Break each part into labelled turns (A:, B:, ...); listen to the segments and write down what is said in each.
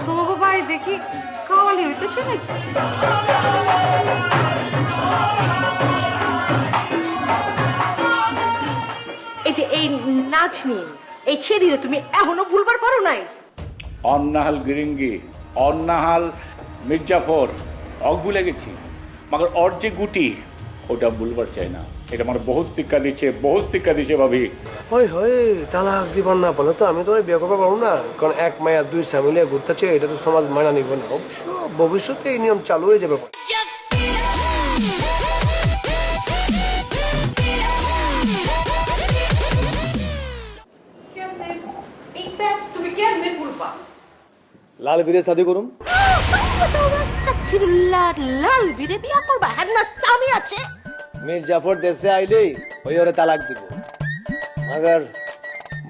A: তোমাকে বাড়ি দেখি কাওয়ালি হইতেছে নাকি?
B: এই যে এই নাচ নিয়ে এই ছেড়িরে তুমি এখনো ভুলবার পারো নাই?
C: অন্নাহাল গিরিঙ্গি, অন্নাহাল মির্জাফর অগ ভুলে গেছি, মগর ওর যে গুটি ওটা ভুলবার চাই না। এটা আমার বহুত শিক্ষা দিচ্ছে ভাবি।
D: হয় হয় তালাক দিবার না বলে তো আমি তো বিয়ে করতে পারবো না, কারণ এক মায়া দুই ফ্যামিলি ঘুরতেছে, এটা তো সমাজ মানা নিব না। অবশ্য ভবিষ্যতে এই নিয়ম চালু হয়ে যাবে।
B: তুমি কেমনে করবা?
D: লাল বীরে শাদি করুম।
B: লাল বিরে বিয়া করবা? হ্যাঁ না স্বামী আছে।
D: মির্জাফর দেশে আইলেই ওই ওরে তালাক দিব, মাগার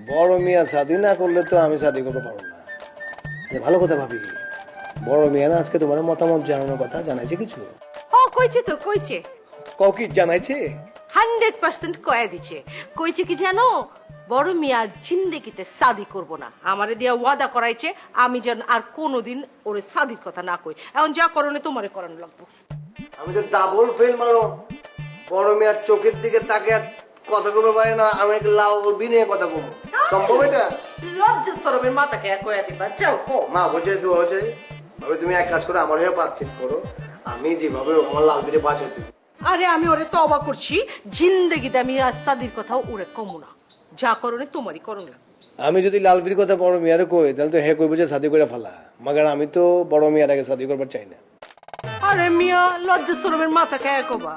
D: বড় মিয়া শাদি না করলে তো আমি শাদি করতে পারবো না। ভালো কথা ভাবি, বড় মিয়া না আজকে তোমার মতামত জানানোর কথা জানাইছে কিছু?
B: ও কইছে তো, কইছে।
D: কি জানাইছে?
B: 100% কয়ে দিছে। কইছে কি জানো, বড় মিয়ার জিন্দেগিতে শাদি করব না, আমারে দিয়া ওয়াদা করাইছে আমি যেন আর কোনোদিন ওরে শাদির কথা না কই। এখন যা করণে তোমারে করানো লাগবে।
D: আমি তো ডাবল ফেল মারো, বড় মিয়ার চোখের দিকে তাকে কথা কবে পারে না, আমি একটা লাউ বিনে কথা কবো, সম্ভব এটা?
B: লজ্জা শরমের মাথাকে কয়ে দিবা, যাও কো।
D: মা বলছে তুই হচ্ছে ভাবে তুমি এক কাজ করো, আমার হয়ে পাচ্ছিত করো, আমি যেভাবে আমার লাল বিরে বাঁচাই দিব।
B: আরে আমি ওরে তওবা করছি, জিন্দেগিতে আমি আর শাদির কথাও ওরে কমু না, যা করণে তোমারই করণ লাগবে।
D: আমি যদি লালবির কথা বড় মিয়ারে কই তাহলে তো হে কইব যে শাদি করে ফেলা, মাগার আমি তো বড় মিয়ার আগে শাদি করবার চাই না।
B: আরে মিয়া লজ্জা শরমের মাথাকে কবা।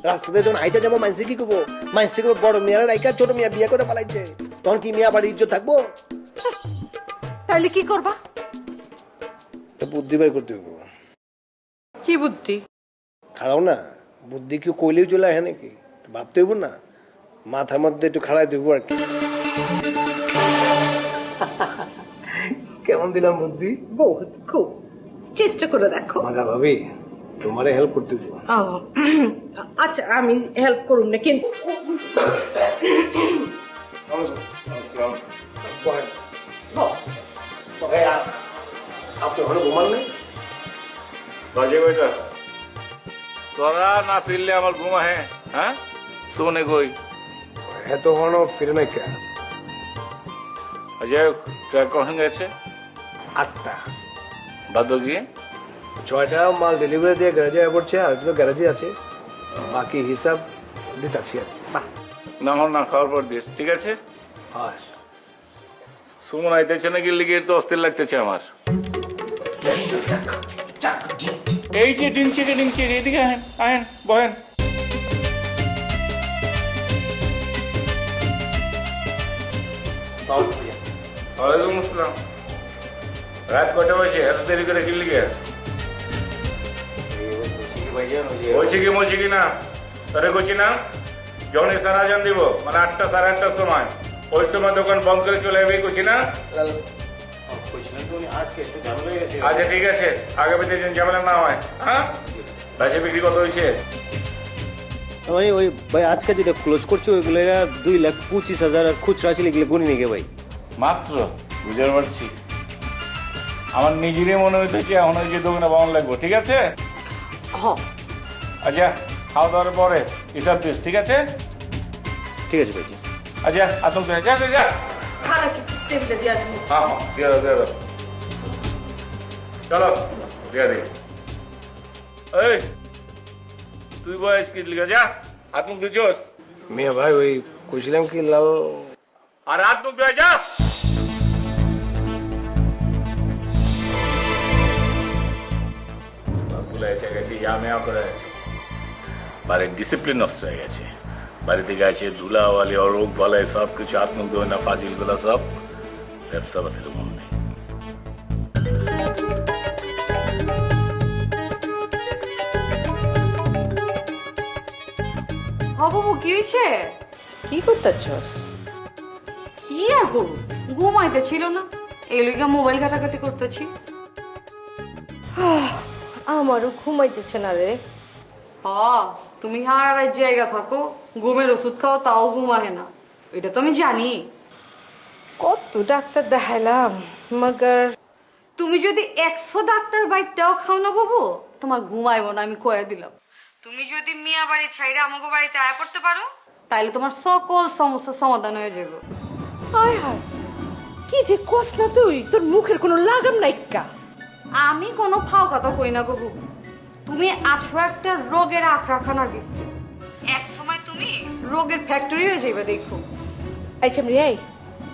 D: রাস্তাতে যখন আইটা যাবো মানসি কি করবো, মানসি করবো বড় মিয়ার রাইকা ছোট মিয়া বিয়ে করে ফেলাইছে, তখন কি মিয়া বাড়ির ইজ্জত থাকবো?
B: তাহলে কি করবা?
D: বুদ্ধি বের করতে হইব।
B: কি বুদ্ধি?
D: খারাও না, বুদ্ধি কি কইলেও চলে আসে নাকি, ভাবতে হইব না, মাথার মধ্যে একটু খাড়াই দেবো আর কি। কেমন দিলাম বুদ্ধি?
B: বহুত, খুব চেষ্টা করে দেখো।
D: মাগা ভাবি তোমারে হেল্প করতে হইব।
B: আচ্ছা আমি হেল্প করুম না, কিন্তু
D: আপনি ওখানে ঘুমান নেই?
C: বাজে বেটা, তোরা না ফিরলে আমার ঘুম আহে। হ্যাঁ সোনে কই?
D: এত ঘন ফিরে নাই কে?
C: অজয় ট্রাক কখন গেছে?
D: 8টা।
C: বাদ গিয়ে
D: 6টা মাল ডেলিভারি দিয়ে গ্যারেজে পড়ছে, আর তো গ্যারেজে আছে, বাকি হিসাব দিতাছি আর কি।
C: না না খাওয়ার পর দিস, ঠিক আছে?
D: হ্যাঁ
C: সুমন আইতেছে নাকি লিগে তো অস্থির লাগতেছে আমার। এই যে ডিংচি এদিকে আহেন আহেন বহেন। ওয়ালাইকুম আসসালাম। রাত কটা বাজে? এত দেরি করে কি লিগে? বলছি কি না তোরে করছি না, যখন সারা জান দিব মানে 8টা সাড়ে 8টার সময়, ওই সময় দোকান বন্ধ করে চলে যাবে করছি না? আচ্ছা ঠিক আছে, আগামীতে যেন ঝামেলা না হয়। হ্যাঁ বেশি বিক্রি কত হয়েছে?
E: মানে ওই ভাই আজকে যেটা ক্লোজ করছে ওইগুলো 2,25,000 আর খুচরা আছে এগুলো গুনি নিয়ে ভাই।
C: মাত্র? বুঝতে পারছি, আমার নিজেরই মনে হইতেছে এখন ওই যে দোকানে বাউন লাগবো। ঠিক আছে আচ্ছা, খাওয়া দাওয়ার পরে হিসাব দিস, ঠিক আছে?
E: ঠিক আছে ভাই।
C: আচ্ছা আতঙ্ক যা যা যা।
B: খানা কি টেবিলে দিয়া দিবো?
C: হ্যাঁ দিয়ে দাও চলো দিয়ে দিই। এই তুই বয়স কি লিখা যা, হাত মুখ ধুচোস?
D: মিয়া ভাই ওই কইছিলাম কি লাল,
C: আর হাত মুখ ধুয়ে যা। সবগুলো এসে গেছে ইয়ামেয়া করে, বাড়ির ডিসিপ্লিন নষ্ট হয়ে গেছে। বাড়ি থেকে আছে ধুলাওয়ালি অরোগ বলায় সব কিছু, হাত মুখ ধোয় না, ফাজিলগুলো সব ব্যবসা পাতির মন নেই।
A: বাবু কি হয়েছে?
F: কি করতেছস?
A: কি আর করবো, ঘুমাইতে ছিল না, এই লইগা মোবাইল ঘাটাঘাটি করতেছি।
B: আমারও ঘুমাইতেছে না রে।
A: তুমি হার জায়গা থাকো, ঘুমের ওষুধ খাও তাও ঘুমায় না, এটা তো আমি জানি।
B: কত ডাক্তার দেখাইলাম, মগর
A: তুমি যদি 100 ডাক্তার বাইকটাও খাও না বাবু, তোমার ঘুমাইবো না, আমি কয়ে দিলাম। তুমি যদি মিয়া বাড়ি ছাইরে আমাকে বাড়িতে আয়া পড়তে পারো, তাইলে তোমার সকল সমস্যার সমাধান হয়ে যাবে।
B: হায় হায়, কি যে কস না তুই, তোর মুখের কোনো লাগাম নাই কা।
A: আমি কোনো ফাও কথা কই না গো বুবু। তুমি আছো একটা রোগের আখড়াখানার ভিতরে, এক সময় তুমি রোগের ফ্যাক্টরি হয়ে যাবে দেখো।
B: আচ্ছা এই,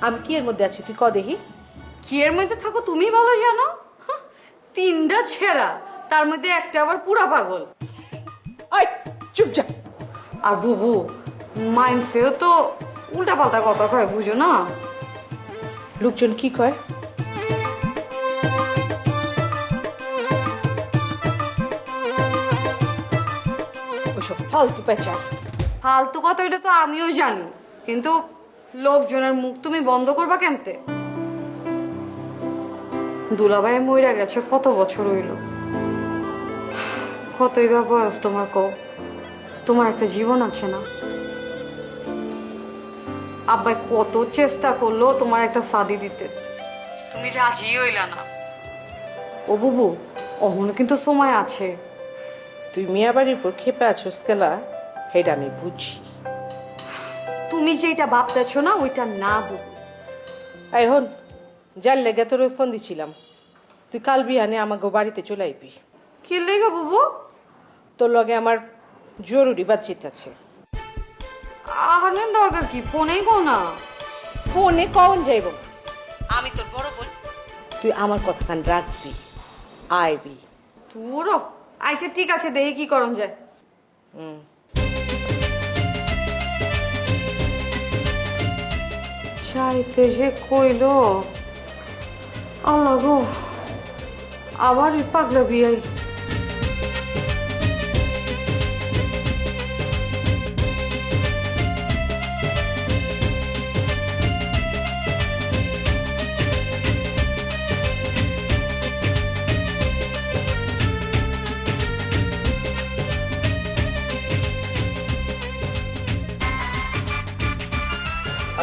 B: আমি কি এর মধ্যে আছি তুই ক দেখি।
A: কি এর মধ্যে থাকো তুমি ভালো জানো। হাহ, 3টা ছেঁড়া, তার মধ্যে একটা আবার পুরা পাগল।
B: আয় চুপ যা।
A: আর বুবু মাইন্ডসেও তো উল্টা পাল্টা কথা কয়, বুঝো না।
B: লোকজন কি কয়? ওসব ফালতু পেঁচা।
A: ফালতু কথা এটা তো আমিও জানি, কিন্তু লোকজনের মুখ তুমি বন্ধ করবা কেমতে? দুলাভাই মইরা গেছে কত বছর হইল, কতই বা বয়স তোমার কও। তোমার একটা জীবন আছে না। আব্বাই কত চেষ্টা করলো তোমার একটা শাদি দিতে, তুমি রাজি হইলা না। ও বুবু, অহনো কিন্তু সময় আছে।
B: তুই মিয়া বাড়ির উপর খেপে আছোস কেলা, সেটা আমি বুঝি।
A: তুমি যেটা ভাবতেছো না ওইটা না বুবু।
B: এখন যার লেগে তোর ফোন দিছিলাম, তুই কাল বিহানে আমাকে বাড়িতে চলে আইবি।
A: কি লেগে বুবু?
B: তোর লগে আমার জরুরি বাতচিত আছে।
A: আহানের দরকার কি, ফোনেই কও না।
B: ফোনে কখন যাইব? আমি তোর বড় বোন, তুই আমার কথাখান রাখবি, আইবি।
A: তোরও আচ্ছা ঠিক আছে, দেখি কি করন যায়। চাইতে যে কইলো, আল্লাহ গো, আবার ওই পাগলা বিয়াই।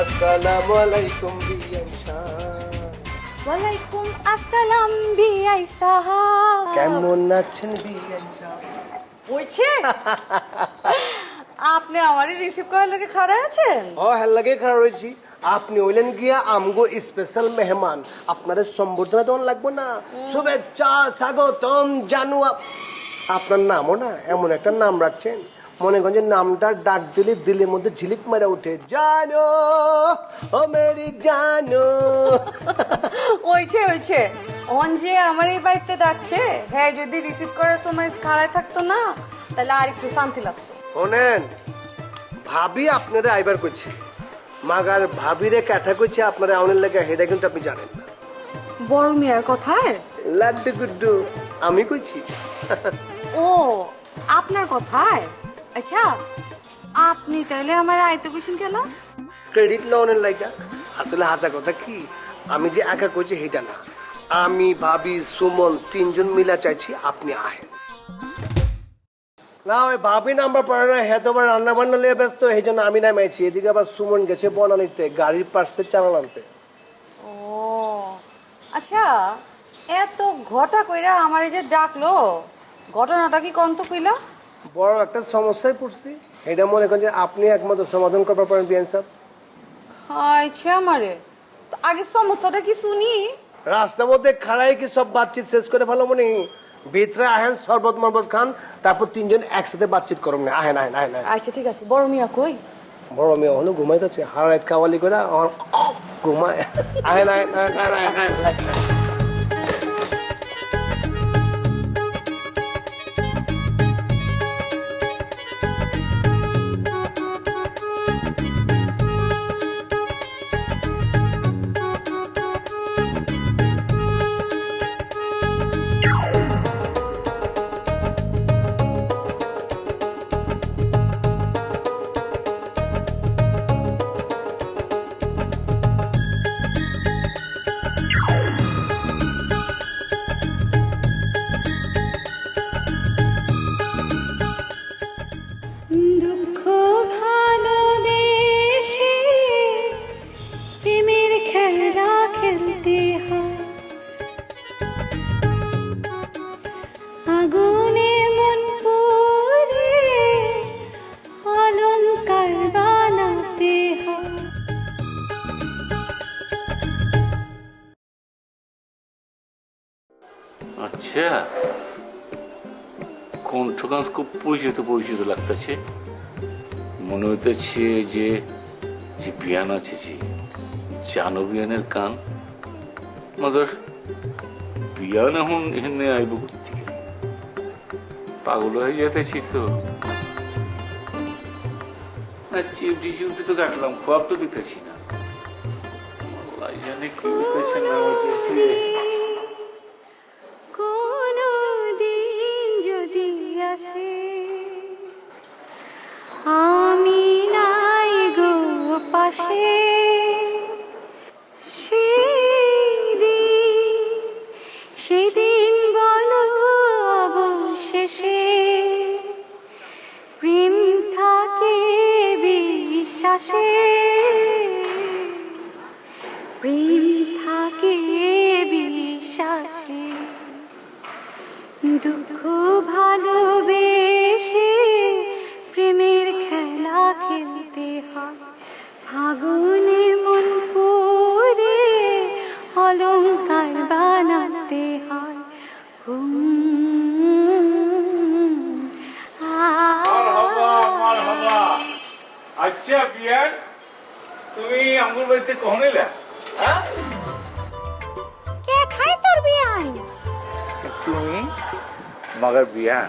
D: আসসালামু আলাইকুম বিয়ান শাহ।
A: ওয়ালাইকুম আসসালাম বিয়াই সাহাব।
D: কেমন আছেন বিয়ান শাহ?
A: হইছে? আপনি আমারই রিসিভ করার লোকে খাড়া আছেন?
D: ও হেল্লাগে খারাপ রয়েছি। আপনি হইলেন গিয়া আমগো স্পেশাল মেহমান, আপনাদের সম্বর্ধনা দেওয়ান লাগবো না? শুভেচ্ছা স্বাগতম জানু। আপনার নামও না এমন একটা নাম রাখছেন, মনে করেন যে নামটা ডাক দিলে দিলের মধ্যে ঝিলিক মারা উঠে, জানো ও মেরি জানো।
A: হইছে হইছে, অন যে আমার এই বাড়িতে ডাকছে, হ্যাঁ যদি রিসিভ করার সময় খাড়ায় থাকতো না, তাহলে আর একটু শান্তি লাগতো।
D: শোনেন, ভাবি আপনারা আইবার করছে, মাগার ভাবিরে ক্যাঠা করছে আপনারা আউনের লেগে, হেডা কিন্তু আপনি জানেন না।
A: বড় মেয়ের কথায়?
D: লাড্ডু গুড্ডু আমি কইছি।
A: ও আপনার কথায়? আচ্ছা আপনি তাহলে আমার আইতে কইছেন কেন?
D: ক্রেডিট লোনের লাইগা। আসলে হাসা কথা কি, আমি যে একা কইছি সেটা না, আমি ভাবি সুমন 3জন মিলা চাইছি আপনি আহেন। না ওই ভাবি নাম্বার পড়ে না, হ্যাঁ তোমার রান্না বান্না লিয়ে ব্যস্ত, এই জন্য আমি নামাইছি। এদিকে আবার সুমন গেছে বনানিতে গাড়ির পার্সের চালান আনতে।
A: ও আচ্ছা, এত ঘটা কইরা আমার এই যে ডাকলো, ঘটনাটা কি কন্ত কইলা?
D: বড় একটা সমস্যায় পড়ছি, এটা মনে করেন যে আপনি একমাত্র সমাধান করতে পারেন বিয়ান সাহেব।
A: খাইছে আমারে, তো আগে সমস্যাটা কি শুনি।
D: রাস্তার মধ্যে খাড়াই কি সব বাতচিত শেষ করে ভালো মনে, ভিতরে আহেন শরবত মরবত খান, তারপর 3জন একসাথে বাতচিত করুন না। আহেন আহেন আহেন আহেন।
A: আচ্ছা ঠিক আছে। বড় মিয়া কই?
D: বড় মেয়ে হলো ঘুমাইতেছে, হারাত কাওয়ালি করে ঘুমায়। আহেন আহেন আহেন আহেন আহেন।
C: আচ্ছা, কণ্ঠকাঞ্চ খুব পরিচিত পরিচিত লাগতেছে। মনে হইতেছে যে যে বিয়ান আছে, যে জানো বিয়ানের কান, মগর বিয়ান এখন এখানে আইব কোথেকে? পাগল হয়ে যেতেছি তো। চিমটি চিমটি তো কাটলাম, খোয়াব তো দিতেছি না। আল্লাহ জানে কি হইতেছে না হইতেছে।
A: কোনো দিন যদি আসে আমি নাই গো পাশে, সেদিন বলো অবশেষে প্রেম থাকে বিশ্বাসে, প্রেম থাকে বিশ্বাসে, দুঃখ ভালোবেসে প্রেমের খেলা খেলতে হয়, ফাগুনে মন পড়ে অলংকার বানাতে হয়।
C: আচ্ছা বিয়ান, তুমি আঙ্গুর বাড়িতে কখন এলা?
A: কে খায় তোর বিয়ান?
C: তুমি মগর বিয়ান,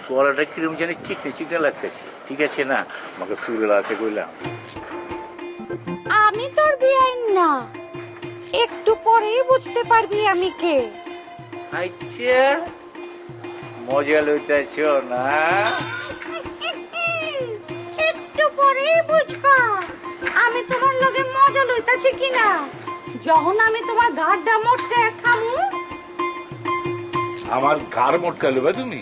C: গলাটা কিরম জানি চিকনে চিকনে লাগতেছে, ঠিক আছে না? আমাকে সুরেলা আছে কইলাম।
A: আমি তোর বিয়ান না, একটু পরেই বুঝতে পারবি আমি কে।
C: আচ্ছা, মজা লইতেছ না?
A: একটু পরেই বুঝবা আমি তোমার লগে মজা লইতাছি কিনা, যখন আমি তোমার গাড়টা মোটকে খামু।
C: আমার ঘর মোটকা লইবা তুমি?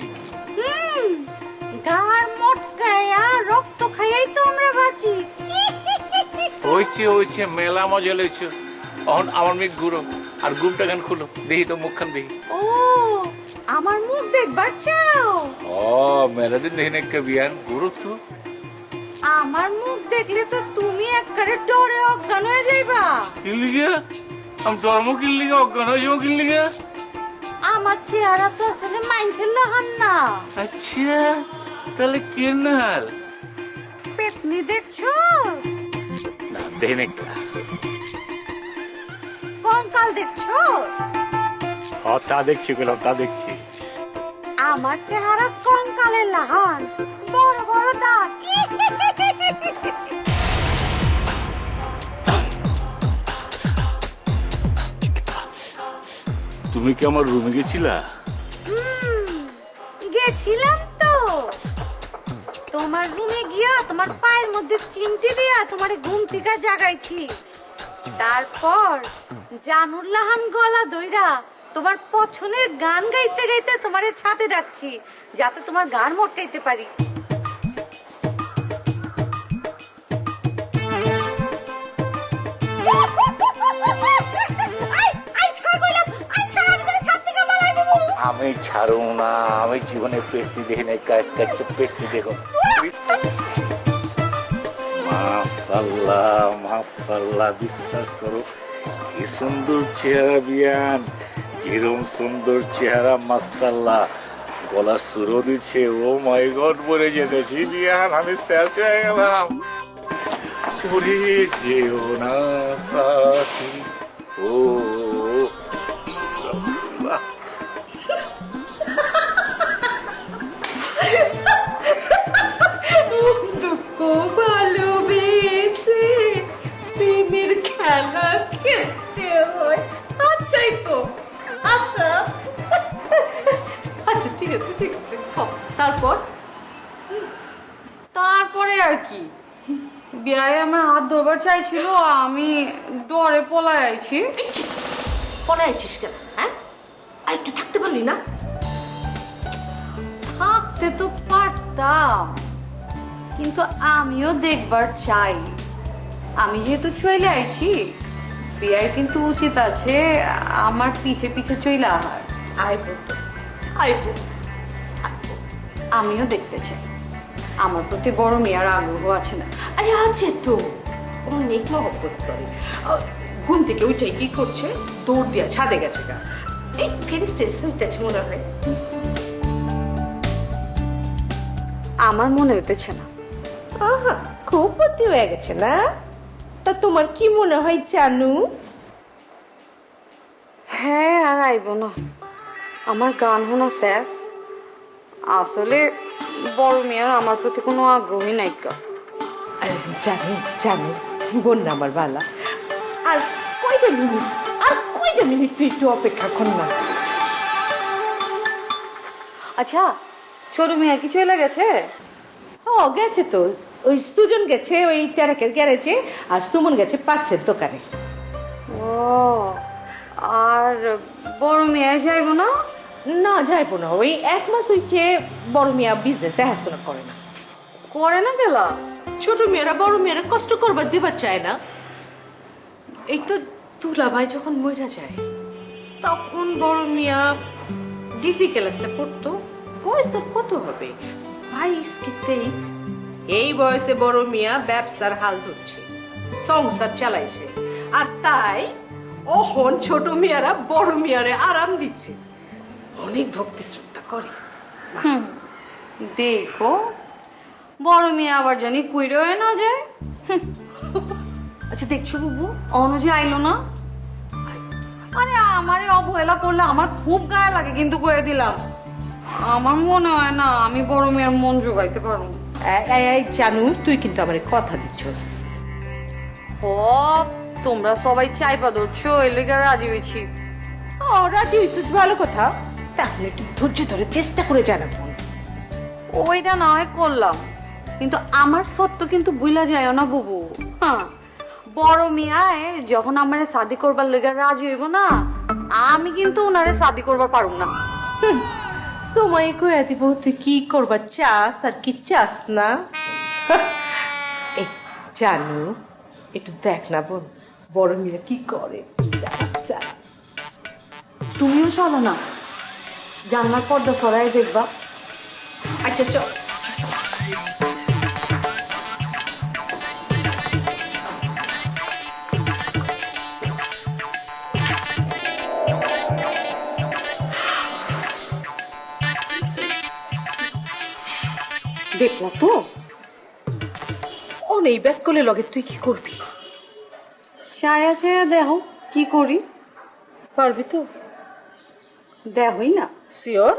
A: গাড় মোটকায়া রক্ত খাইয়াই তো আমরা বাঁচি।
C: হয়েছে হয়েছে, মেলা মজা লইছ। এখন আমার মেঘ ঘুরো আর ঘুমটা গান খুলো, দেখি তো মুখখান দেখি।
A: ও, আমার মুখ দেখবার চাও?
C: ও, মেলা দিন দেখি না একটা বিয়ান, ঘুরো তো।
A: আমার মুখ দেখলে তো তুমি একবারে ডরে অজ্ঞান হয়ে যাইবা।
C: কি লিগা? আমি ধর্ম কি লিগা অজ্ঞান হয়ে যাবো? কি লিগা?
A: আমার চেহারা তো আসলে মাইন্সের লহান না।
C: আচ্ছা, তাহলে কি নাল?
A: পেতনি দেখছো?
C: না দেখি না একটা।
A: কঙ্কাল দেখছো?
C: তা দেখছি, গেলাম তা দেখছি।
A: আমার চেহারা কঙ্কালের লাহান, বড় বড় দাঁত।
C: তুমি কি আমার রুমে গেছিলা?
A: গেছিলাম তো। তোমার রুমে গিয়া তোমার পায়ের মধ্যে চিমটি দিয়া তোমার ঘুম থেকে জাগাইছি। তারপর জানুর লাহান গলা দইরা তোমার পছন্দের গান গাইতে গাইতে তোমারে ছাদে ডাকছি, যাতে তোমার গান মটকাইতে পারি।
C: আমি ছাড়ু না, আমি জীবনে পেটটি দেখি নাই, কাজ কাজ পেটটি দেখো। মাশাআল্লাহ মাশাআল্লাহ, বিশ্বাস করো কি সুন্দর চেহারা বিয়ান, যেরকম সুন্দর চেহারা মাশাআল্লাহ, গলা সুরো দিচ্ছে। ও মাই গড, বলে যেতেছি বিয়ান, আমি শেষ হয়ে গেলাম। চলে যেও না সাথী, ও আল্লাহ।
B: দুঃখ ভালোবেসে প্রেমের খেলা খেলতে হয়। আচ্ছাই তো, আচ্ছা আচ্ছা, ঠিক আছে ঠিক আছে। তারপর
A: তারপরে আর কি, বিয়ায় আমার হাত ধরবার চাইছিল, আমি ডরে পলায় আইছি।
B: পরে আইছিস কেন? হ্যাঁ, আর একটু থাকতে পারলি না?
A: থাকতে তো পারতাম, কিন্তু আমিও দেখবার চাই। আমি যেহেতু চলে আইছি, বিয়ার কিন্তু উচিত আছে আমার পিছে পিছে চলে আহার।
B: আইব তো, আইব।
A: আমিও দেখতে চাই আমার প্রতি বড় মেয়ার আগ্রহ আছে না।
B: আরে আছে তো, অনেক মহব্বত করে। ঘুম থেকে উঠে কি করছে, দৌড় দিয়া ছাদে গেছে গা। এই ফেরিস টেরিস হইতেছে মনে হয়।
A: আমার মনে হইতেছে না।
B: আহা, খুব বুদ্ধি হয়ে গেছে না? তা তোমার কি মনে হয় জানু?
A: হ্যাঁ, আর আইব না। আমার গান শোনা শেষ। আসলে বড় মেয়ের আমার প্রতি কোনো আগ্রহী নাই।
B: জানি জানি, বন্যা আমার বালা। আর কয়টা মিনিট, আর কয়টা মিনিট তুই একটু অপেক্ষা কর না।
A: আচ্ছা, ছোট মেয়ে কি চলে গেছে?
B: ও গেছে তো, ওই সুজন গেছে ওই ট্যারাকের গ্যারেজে, আর সুমন গেছে পার্সের দোকানে।
A: ও, আর বড় মেয়ে যাইব না?
B: না যাইবো না, ওই 1 মাস হইছে বড় মিয়া বিজনেস দেখাশোনা করে না।
A: করে না গেলা?
B: ছোট মেয়েরা বড় মেয়েরা কষ্ট করবার দিবার চায় না। এই তো তুলা ভাই যখন মইরা যায় তখন বড় মিয়া ডিগ্রি ক্লাসে পড়তো। বয়স ওর কত হবে, 22 কি 23? এই বয়সে বড় মিয়া ব্যবসার হাল ধরছে, সংসার চালাইছে, আর তাই ওহন ছোট মেয়েরা বড় মেয়ারে আরাম দিচ্ছে, অনেক ভক্তি শ্রদ্ধা করে।
A: দেখো, বড় মেয়ে আবার জানি কুইরে হয়ে না যায়। আচ্ছা দেখছো বুবু, অনুজে আইলো না? আরে আমারে অবহেলা করলে আমার খুব গায়ে লাগে, কিন্তু কয়ে দিলাম আমার মনে হয় না আমি বড় মেয়ের মন জোগাইতে পারবো।
B: জানু, তুই কিন্তু আমার কথা দিচ্ছস।
A: তোমরা সবাই চাইপা ধরছো, এই লেগে রাজি হয়েছি।
B: ও রাজি হয়েছিস, ভালো কথা। তাহলে একটু ধৈর্য ধরে চেষ্টা করে জানাবো।
A: ওইটা না হয় করলাম, কিন্তু আমার সত্য কিন্তু বুইলা যায় না বুবু। হ্যাঁ, বড় মিয়ায় যখন আমার শাদি করবার লেগে রাজি হইব না, আমি কিন্তু ওনারে শাদি করবার পারুম না।
B: সময় কয়ে দিব তুই কি করবার চাস আর কি চাস না। এই জানু, একটু দেখ না বোন, বড় মেয়ে কি করে। যা।
A: তুমিও চলো না, জানলার পর্দা সরাই দেখবা।
B: আচ্ছা চল।
A: দেখলা তো?
B: ও নেই ব্যাক করলে লগে তুই কি করবি?
A: ছায়া ছায়া দেখো কি করি।
B: পারবি তো?
A: দেখই না।
B: শিওর?